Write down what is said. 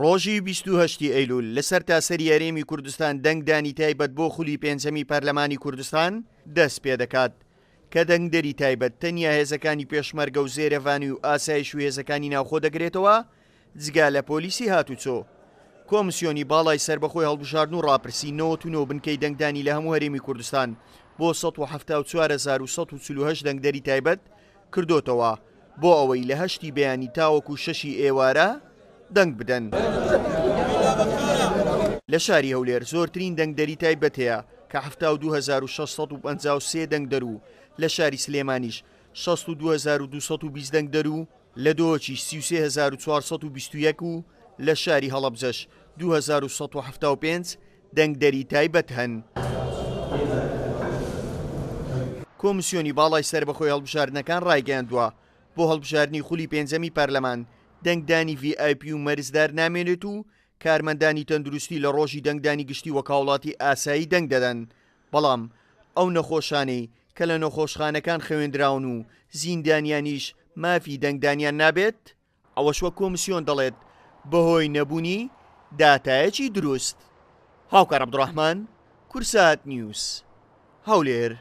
ڕۆژی 28 ئەیلول لەسەر تاسەری هەرێمی کوردستان دەنگدانی تایبەت بۆ خولی پێنجەمی پەرلەمانی کوردستان دەست پێ دەکات کە دەنگدەری تایبەت تەنیا هێزەکانی پێشمەرگە و زێرەڤانی و ئاسایش و هێزەکانی ناوخۆ دەگرێتەوە جگا لە پۆلیسی هاتوچۆ. کۆمسیۆنی باڵای سربەخۆی هەڵبژاردن و ڕاپرسی 99 بنکەی دەنگدانی لە هەموو هەرێمی کوردستان بۆ 1940,148 دەنگدەری تایبەت کردوتەوە بۆ ئەوەی لە هەشتی بەیانی تاوەکو شەشی ئێوارە دەنگ بدەن. لە شاری هەولێر زۆرترین دەنگدەری تایبەت هەیە کە 72,653 دەنگدەر و لە شاری سلێمانیش 62,220 دەنگدەر و لە دۆچی 33,421 و لە شاری هەڵەبجەش 2,175 دەنگدەری تایبەت هەن. کۆمسیۆنی باڵای سربەخۆی هەڵبژاردنەکان ڕایگەیاندووە بۆ هەڵبژاردنی خولی پێنجەمی پەرلەمان دەنگدانی VIP و مەرزدار نامێنێت و کارمەندانی تەندروستی لە ڕۆژی دەنگدانی گشتی وەکاوڵاتی ئاسایی دەنگ دەدەن، بەڵام ئەو نەخۆشانەی کە لە نەخۆشخانەکان خوێندراون و زیندانیانیش مافی دەنگدانیان نابێت، ئەوەش وە کۆمسیۆن دەڵێت بەهۆی نەبوونی داتایەکی دروست. هاوکار عەبدوڕەحمان، کورسات نیوز، هەولێر.